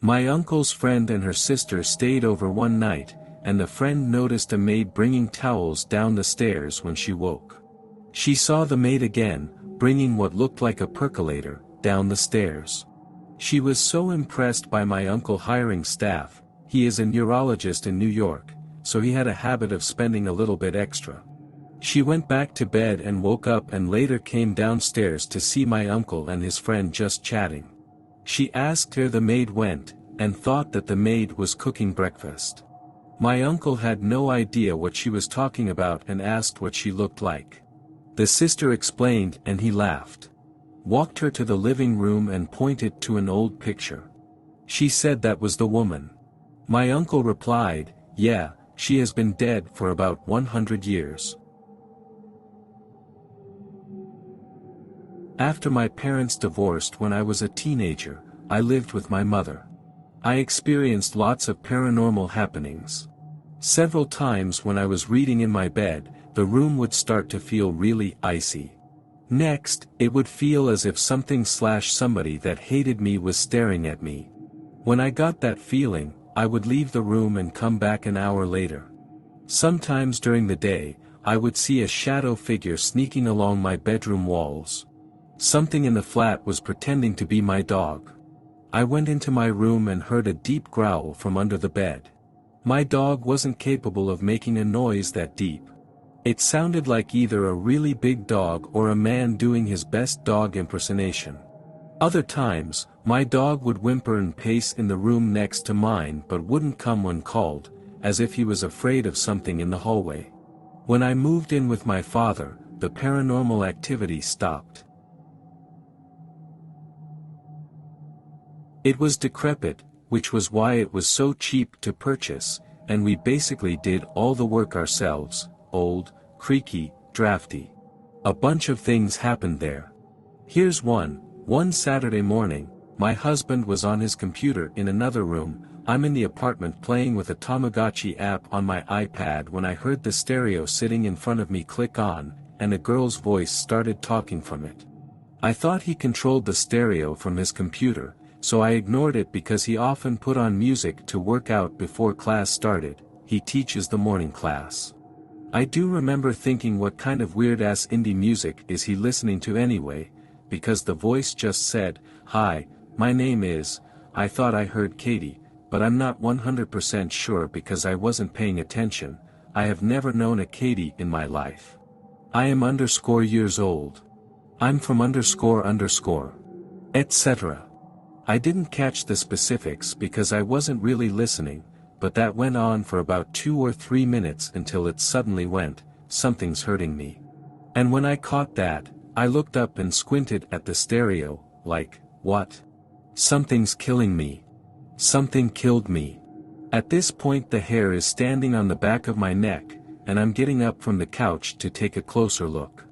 My uncle's friend and her sister stayed over one night, and the friend noticed a maid bringing towels down the stairs when she woke. She saw the maid again, bringing what looked like a percolator, down the stairs. She was so impressed by my uncle hiring staff. He is a neurologist in New York, so he had a habit of spending a little bit extra. She went back to bed and woke up and later came downstairs to see my uncle and his friend just chatting. She asked where the maid went, and thought that the maid was cooking breakfast. My uncle had no idea what she was talking about and asked what she looked like. The sister explained and he laughed. Walked her to the living room and pointed to an old picture. She said that was the woman. My uncle replied, "Yeah, she has been dead for about 100 years. After my parents divorced when I was a teenager, I lived with my mother. I experienced lots of paranormal happenings. Several times when I was reading in my bed, the room would start to feel really icy. Next, it would feel as if somebody that hated me was staring at me. When I got that feeling, I would leave the room and come back an hour later. Sometimes during the day, I would see a shadow figure sneaking along my bedroom walls. Something in the flat was pretending to be my dog. I went into my room and heard a deep growl from under the bed. My dog wasn't capable of making a noise that deep. It sounded like either a really big dog or a man doing his best dog impersonation. Other times, my dog would whimper and pace in the room next to mine but wouldn't come when called, as if he was afraid of something in the hallway. When I moved in with my father, the paranormal activity stopped. It was decrepit, which was why it was so cheap to purchase, and we basically did all the work ourselves. Old, creaky, drafty. A bunch of things happened there. Here's one. One Saturday morning, my husband was on his computer in another room. I'm in the apartment playing with a Tamagotchi app on my iPad when I heard the stereo sitting in front of me click on, and a girl's voice started talking from it. I thought he controlled the stereo from his computer, so I ignored it because he often put on music to work out before class started. He teaches the morning class. I do remember thinking, what kind of weird-ass indie music is he listening to anyway, because the voice just said, "Hi, my name is," I thought I heard Katie, but I'm not 100% sure because I wasn't paying attention. I have never known a Katie in my life. I am _years old. I'm from __, etc. I didn't catch the specifics because I wasn't really listening, but that went on for about 2 or 3 minutes until it suddenly went, "Something's hurting me." And when I caught that, I looked up and squinted at the stereo, like, what? Something's killing me. Something killed me. At this point the hair is standing on the back of my neck, and I'm getting up from the couch to take a closer look.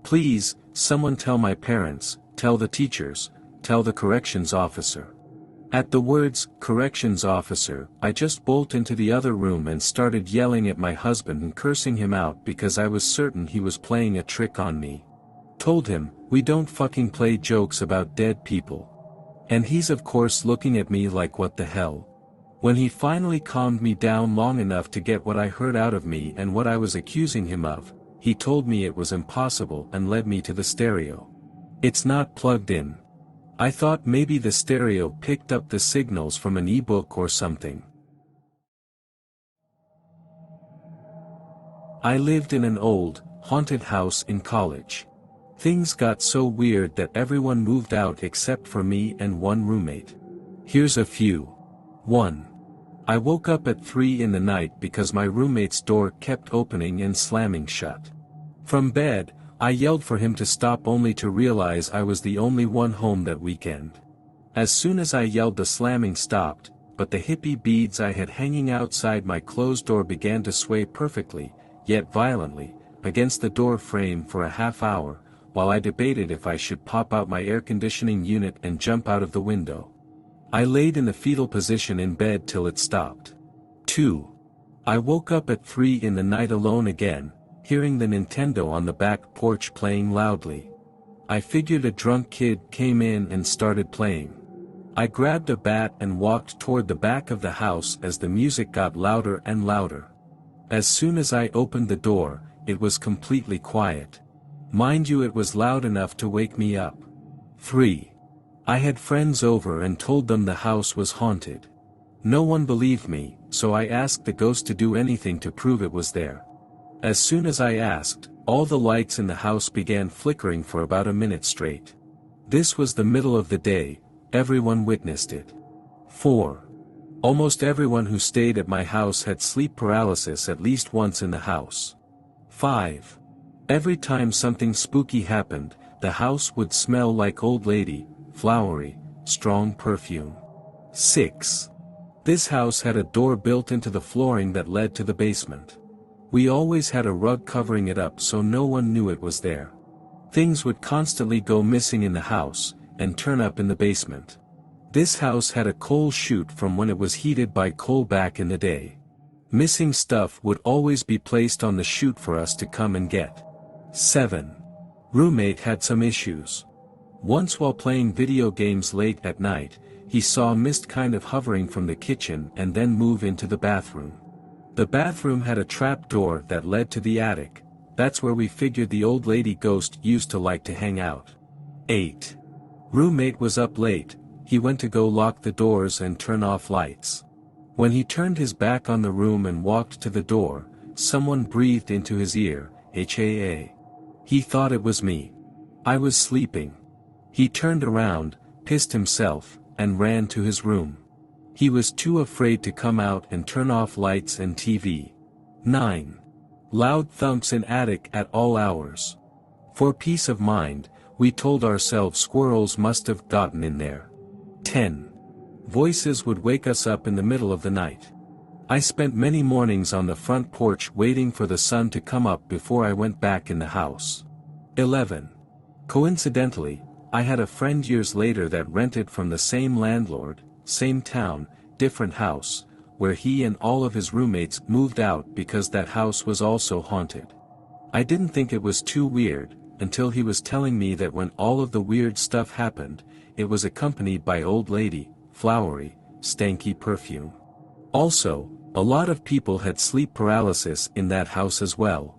Please, someone tell my parents, tell the teachers, tell the corrections officer. At the words, corrections officer, I just bolt into the other room and started yelling at my husband and cursing him out because I was certain he was playing a trick on me. Told him, we don't fucking play jokes about dead people. And he's of course looking at me like, what the hell? When he finally calmed me down long enough to get what I heard out of me and what I was accusing him of, he told me it was impossible and led me to the stereo. It's not plugged in. I thought maybe the stereo picked up the signals from an e-book or something. I lived in an old, haunted house in college. Things got so weird that everyone moved out except for me and one roommate. Here's a few. 1. I woke up at 3 in the night because my roommate's door kept opening and slamming shut. From bed, I yelled for him to stop only to realize I was the only one home that weekend. As soon as I yelled, the slamming stopped, but the hippie beads I had hanging outside my closed door began to sway perfectly, yet violently, against the door frame for a half hour, while I debated if I should pop out my air conditioning unit and jump out of the window. I laid in the fetal position in bed till it stopped. 2. I woke up at 3 in the night alone again, hearing the Nintendo on the back porch playing loudly. I figured a drunk kid came in and started playing. I grabbed a bat and walked toward the back of the house as the music got louder and louder. As soon as I opened the door, it was completely quiet. Mind you, it was loud enough to wake me up. 3. I had friends over and told them the house was haunted. No one believed me, so I asked the ghost to do anything to prove it was there. As soon as I asked, all the lights in the house began flickering for about a minute straight. This was the middle of the day, everyone witnessed it. 4. Almost everyone who stayed at my house had sleep paralysis at least once in the house. 5. Every time something spooky happened, the house would smell like old lady, flowery, strong perfume. 6. This house had a door built into the flooring that led to the basement. We always had a rug covering it up so no one knew it was there. Things would constantly go missing in the house, and turn up in the basement. This house had a coal chute from when it was heated by coal back in the day. Missing stuff would always be placed on the chute for us to come and get. 7. Roommate had some issues. Once while playing video games late at night, he saw mist kind of hovering from the kitchen and then move into the bathroom. The bathroom had a trap door that led to the attic. That's where we figured the old lady ghost used to like to hang out. 8. Roommate was up late. He went to go lock the doors and turn off lights. When he turned his back on the room and walked to the door, someone breathed into his ear, "HAA." He thought it was me. I was sleeping. He turned around, pissed himself, and ran to his room. He was too afraid to come out and turn off lights and TV. 9. Loud thumps in attic at all hours. For peace of mind, we told ourselves squirrels must have gotten in there. 10. Voices would wake us up in the middle of the night. I spent many mornings on the front porch waiting for the sun to come up before I went back in the house. 11. Coincidentally, I had a friend years later that rented from the same landlord, same town, different house, where he and all of his roommates moved out because that house was also haunted. I didn't think it was too weird, until he was telling me that when all of the weird stuff happened, it was accompanied by old lady, flowery, stanky perfume. Also, a lot of people had sleep paralysis in that house as well,